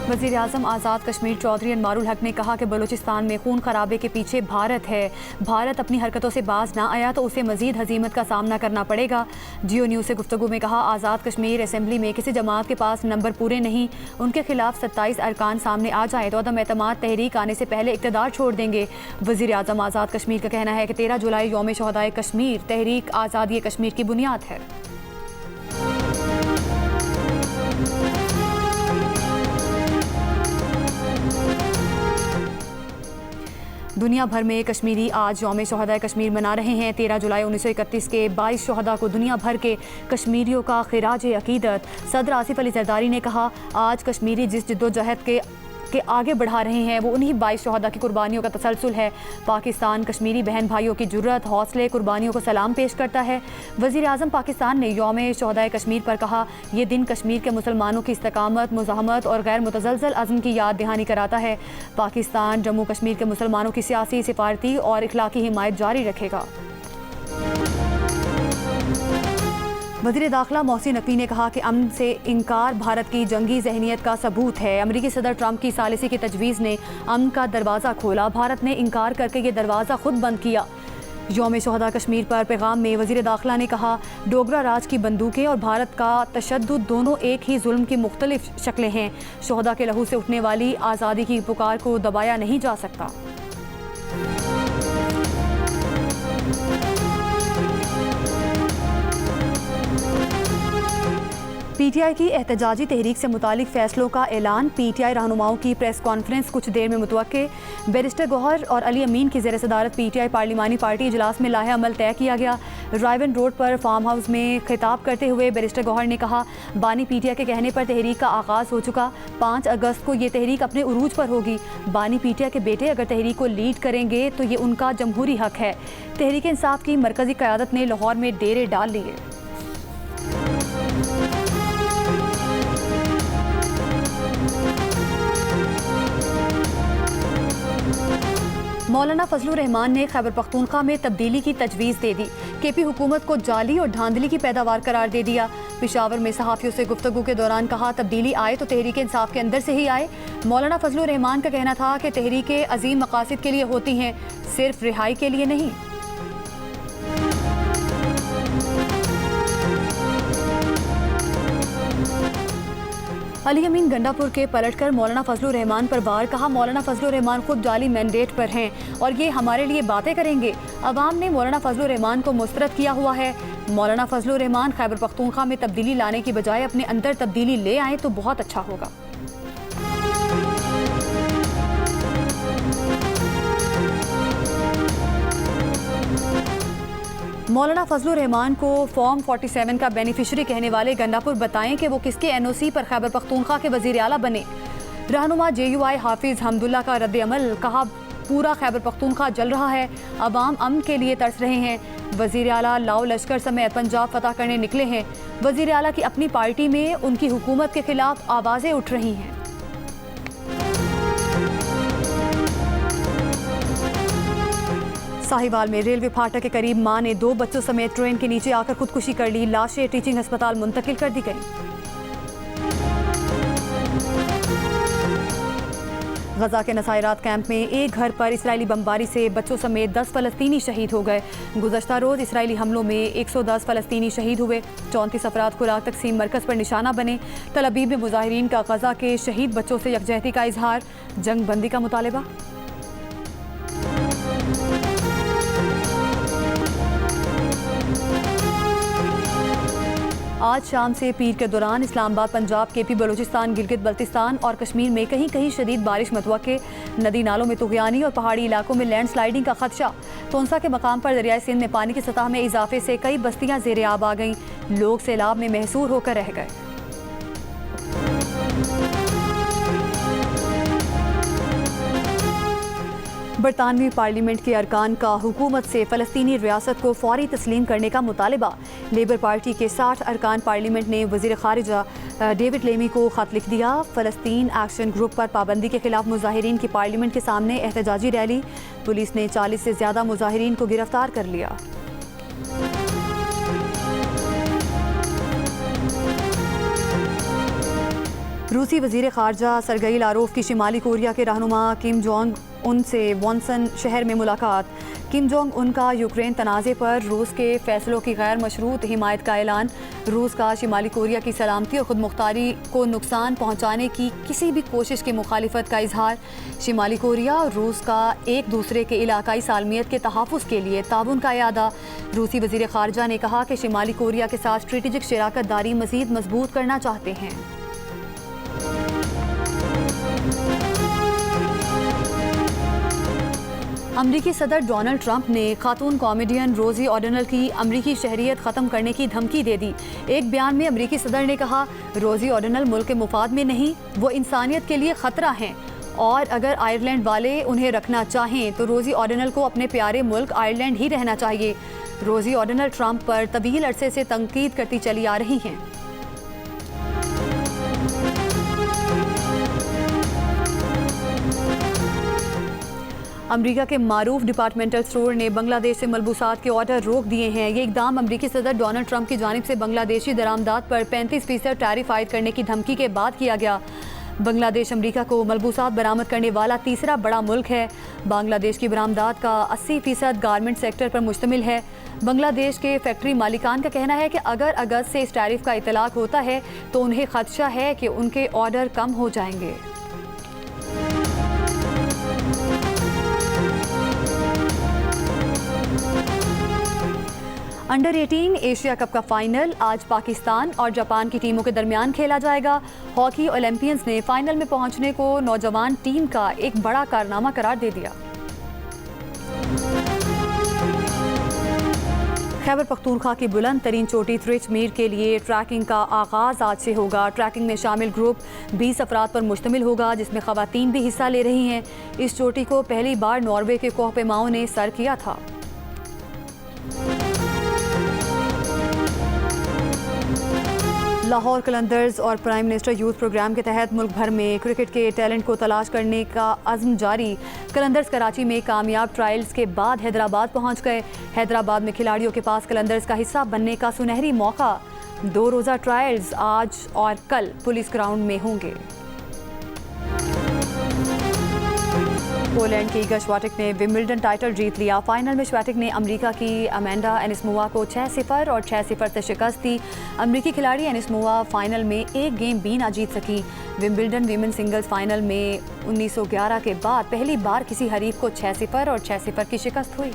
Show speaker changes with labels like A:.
A: वज़ीर आज़म आज़ाद कश्मीर चौधरी अनवारुल हक ने कहा कि बलूचिस्तान में खून खराबे के पीछे भारत है। भारत अपनी हरकतों से बाज ना आया तो उसे मज़ीद हजीमत का सामना करना पड़ेगा। जियो न्यूज़ से गुफ्तगू में कहा, आज़ाद कश्मीर असम्बली में किसी जमात के पास नंबर पूरे नहीं, उनके खिलाफ 27 अरकान सामने आ जाए तो अदम एतमाद तहरीक आने से पहले इक़्तिदार छोड़ देंगे। वज़ीर आज़म आज़ाद कश्मीर का कहना है कि 13 जुलाई यौम शहदाए कश्मीर तहरीक आज़ादी कश्मीर की बुनियाद है। दुनिया भर में कश्मीरी आज यौम शहदाए कश्मीर मना रहे हैं। 13 जुलाई 1931 के 22 शहदा को दुनिया भर के कश्मीरियों का खिराज अकीदत। सदर आसिफ अली जरदारी ने कहा, आज कश्मीरी जिस जद्दोजहद के आगे बढ़ा रहे हैं वो उन्हीं 22 शहदा की कुर्बानियों का तसलसल है। पाकिस्तान कश्मीरी बहन भाइयों की जुर्रत, हौसले, कुर्बानियों को सलाम पेश करता है। वज़ीर आज़म पाकिस्तान ने यौम शहदाए कश्मीर पर कहा, ये दिन कश्मीर के मुसलमानों की इस्तकामत, मुज़ाहमत और गैर मुतज़लज़ल अज़्म की याद दहानी कराता है। पाकिस्तान जम्मू कश्मीर के मुसलमानों की सियासी, सिफारती और इखलाकी हिमायत जारी रखेगा। वज़ीर दाखिला मोहसिन नकवी ने कहा कि अमन से इनकार भारत की जंगी जहनीत का सबूत है। अमरीकी सदर ट्रंप की सालिसी की तजवीज़ ने अमन का दरवाज़ा खोला, भारत ने इनकार करके ये दरवाज़ा खुद बंद किया। यौम शहदा कश्मीर पर पैगाम में वज़ीर दाखिला ने कहा, डोगरा राज की बंदूकें और भारत का तशद्दुद दोनों एक ही जुल्म की मुख्तलिफ शक्लें हैं। शहदा के लहू से उठने वाली आज़ादी की पुकार को दबाया नहीं जा सकता। पीटीआई की एहतजाजी तहरीक से मुतालिक फैसलों का ऐलान। पीटीआई रहनुमाओं की प्रेस कॉन्फ्रेंस कुछ देर में मुतवक्के। बैरिस्टर गौहर और अली अमीन की ज़ेर सदारत पीटीआई पार्लिमानी पार्टी इजलास में लाहे अमल तय किया गया। रायवन रोड पर फार्म हाउस में खिताब करते हुए बैरिस्टर गौहर ने कहा, बानी पीटीआई के कहने पर तहरीक का आगाज़ हो चुका। 5 अगस्त को ये तहरीक अपने उरूज पर होगी। बानी पीटीआई के बेटे अगर तहरीक को लीड करेंगे तो ये उनका जमहूरी हक है। तहरीक इंसाफ की मरकज़ी क़यादत ने लाहौर में डेरे डाल लिए। मौलाना फजलुर रहमान ने खैबर पख्तूनख्वा में तब्दीली की तजवीज़ दे दी। केपी हुकूमत को जाली और धांधली की पैदावार करार दे दिया। पेशावर में सहाफ़ियों से गुफ्तगू के दौरान कहा, तब्दीली आए तो तहरीक इंसाफ के अंदर से ही आए। मौलाना फजलुर रहमान का कहना था कि तहरीकें अजीम मकासद के लिए होती हैं, सिर्फ रिहाई के लिए नहीं। अली अमीन गंडापुर के पलटकर मौलाना फजलुर रहमान पर वार। कहा, मौलाना फजलुर रहमान खुद जाली मैंडेट पर हैं और ये हमारे लिए बातें करेंगे। अवाम ने मौलाना फजलुर रहमान को मुस्तरद किया हुआ है। मौलाना फजलुर रहमान खैबर पख्तूनख्वा में तब्दीली लाने की बजाय अपने अंदर तब्दीली ले आए तो बहुत अच्छा होगा। मौलाना फजलुर रहमान को फॉर्म 47 का बेनिफिशरी कहने वाले गंडापुर बताएं कि वो किसके एनओसी पर खैबर पख्तूनख्वा के वज़ीर आला बने। रहनुमा JUI हाफिज़ हमदुल्ला का रद्द अमल। कहा, पूरा खैबर पख्तूनख्वा जल रहा है, अवाम अमन के लिए तरस रहे हैं। वज़ीर आला लाओ लश्कर समेत पंजाब फतह करने निकले हैं। वज़ीर आला की अपनी पार्टी में उनकी हुकूमत के खिलाफ आवाज़ें उठ रही हैं। साहिवाल में रेलवे फाटक के करीब मां ने 2 बच्चों समेत ट्रेन के नीचे आकर खुदकुशी कर ली। लाशें टीचिंग अस्पताल मुंतकिल कर दी गई। गजा के नसायरात कैंप में एक घर पर इसराइली बमबारी से बच्चों समेत 10 फ़लस्तीनी शहीद हो गए। गुज़श्ता रोज़ इसराइली हमलों में 110 फ़लस्तीनी शहीद हुए। 34 अफराद खुराक तकसीम मरकज़ पर निशाना बने। तल अबीब में मुजाहिरीन का गजा के शहीद बच्चों से यकजहती का इजहार। जंग बंदी का मुतालबा। आज शाम से पीर के दौरान इस्लामाबाद, पंजाब, KP, बलूचिस्तान, गिलगित बल्तिस्तान और कश्मीर में कहीं कहीं शदीद बारिश मतवक्के। नदी नालों में तुग़यानी और पहाड़ी इलाकों में लैंडस्लाइडिंग का खदशा। तोंसा के मकाम पर दरियाए सिंध में पानी की सतह में इजाफे से कई बस्तियां ज़ेरे आब आ गईं। लोग सैलाब में महसूर होकर रह गए। बरतानवी पार्लियामेंट के अरकान का हुकूमत से फ़लस्तीनी रियासत को फौरी तस्लीम करने का मुतालबा। लेबर पार्टी के 60 अरकान पार्लियामेंट ने वज़ीर ख़ारिजा डेविड लेमी को ख़त लिख दिया। फ़लस्तीन एक्शन ग्रुप पर पाबंदी के खिलाफ मुजाहिरीन की पार्लियामेंट के सामने एहतजाजी रैली। पुलिस ने 40 से ज़्यादा मुजाहिरीन को गिरफ्तार कर लिया। रूसी वज़ीर ख़ारजा सरगई लारोफ की शिमाली कोरिया के रहनुमा किम जोंग उन से वॉन्सन शहर में मुलाकात। किम जोंग उन का यूक्रेन तनाज़े पर रूस के फ़ैसलों की गैर मशरूत हिमायत का ऐलान। रूस का शिमाली कोरिया की सलामती और खुद मुख्तारी को नुकसान पहुँचाने की किसी भी कोशिश की मुखालिफत का इजहार। शिमाली कोरिया और रूस का एक दूसरे के इलाकाई सालमियत के तहफ़्फ़ुज़ के लिए ताउन का इरादा। रूसी वज़ीर ख़ारजा ने कहा कि शिमाली कोरिया के साथ स्ट्रेटेजिक शराकत दारी मज़ीद मजबूत करना चाहते हैं। अमरीकी सदर डोनाल्ड ट्रंप ने खातून कॉमेडियन रोजी ओडेनल की अमरीकी शहरियत ख़त्म करने की धमकी दे दी। एक बयान में अमरीकी सदर ने कहा, रोजी ओडेनल मुल्क के मुफाद में नहीं, वो इंसानियत के लिए ख़तरा हैं और अगर आयरलैंड वाले उन्हें रखना चाहें तो रोजी ओडेनल को अपने प्यारे मुल्क आयरलैंड ही रहना चाहिए। रोजी ओडेनल ट्रंप पर तवील अरसे से तनकीद करती चली आ रही हैं। अमरीका के मारूफ डिपार्टमेंटल स्टोर ने बांग्लादेश से मलबूसात के ऑर्डर रोक दिए हैं। ये इकदाम अमरीकी सदर डोनाल्ड ट्रंप की जानिब से बांग्लादेशी दरामदात पर 35% टैरिफ आयद करने की धमकी के बाद किया गया। बांग्लादेश अमरीका को मलबूसात बरामद करने वाला तीसरा बड़ा मुल्क है। बांग्लादेश की बरामदात का 80% गारमेंट सेक्टर पर मुश्तमिल है। बांग्लादेश के फैक्ट्री मालिकान का कहना है कि अगर अगस्त से इस टैरिफ का इतलाक होता है तो उन्हें खदशा है कि उनके ऑर्डर कम हो जाएंगे। अंडर 18 एशिया कप का फाइनल आज पाकिस्तान और जापान की टीमों के दरमियान खेला जाएगा। हॉकी ओलंपियंस ने फाइनल में पहुंचने को नौजवान टीम का एक बड़ा कारनामा करार दे दिया। खैबर पख्तूनख्वा की बुलंद तरीन चोटी त्रिच मीर के लिए ट्रैकिंग का आगाज आज से होगा। ट्रैकिंग में शामिल ग्रुप 20 अफराद पर मुश्तमिल होगा, जिसमें खवातीन भी हिस्सा ले रही हैं। इस चोटी को पहली बार नॉर्वे के कोहपेमाओं ने सर किया था। लाहौर कलंदर्स और प्राइम मिनिस्टर यूथ प्रोग्राम के तहत मुल्क भर में क्रिकेट के टैलेंट को तलाश करने का अज़्म जारी। कलंदर्स कराची में कामयाब ट्रायल्स के बाद हैदराबाद पहुंच गए। हैदराबाद में खिलाड़ियों के पास कलंदर्स का हिस्सा बनने का सुनहरी मौका। 2 रोज़ा ट्रायल्स आज और कल पुलिस ग्राउंड में होंगे। पोलैंड की इगा श्वाटेक ने विंबलडन टाइटल जीत लिया। फाइनल में श्वाटेक ने अमेरिका की अमेंडा एनिस्मोवा को 6-0 और 6-0 से शिकस्त दी। अमेरिकी खिलाड़ी एनिस्मोवा फाइनल में एक गेम भी ना जीत सकी। विंबलडन वीमेन सिंगल्स फाइनल में 1911 के बाद पहली बार किसी हरीफ को 6-0 और 6-0 की शिकस्त हुई।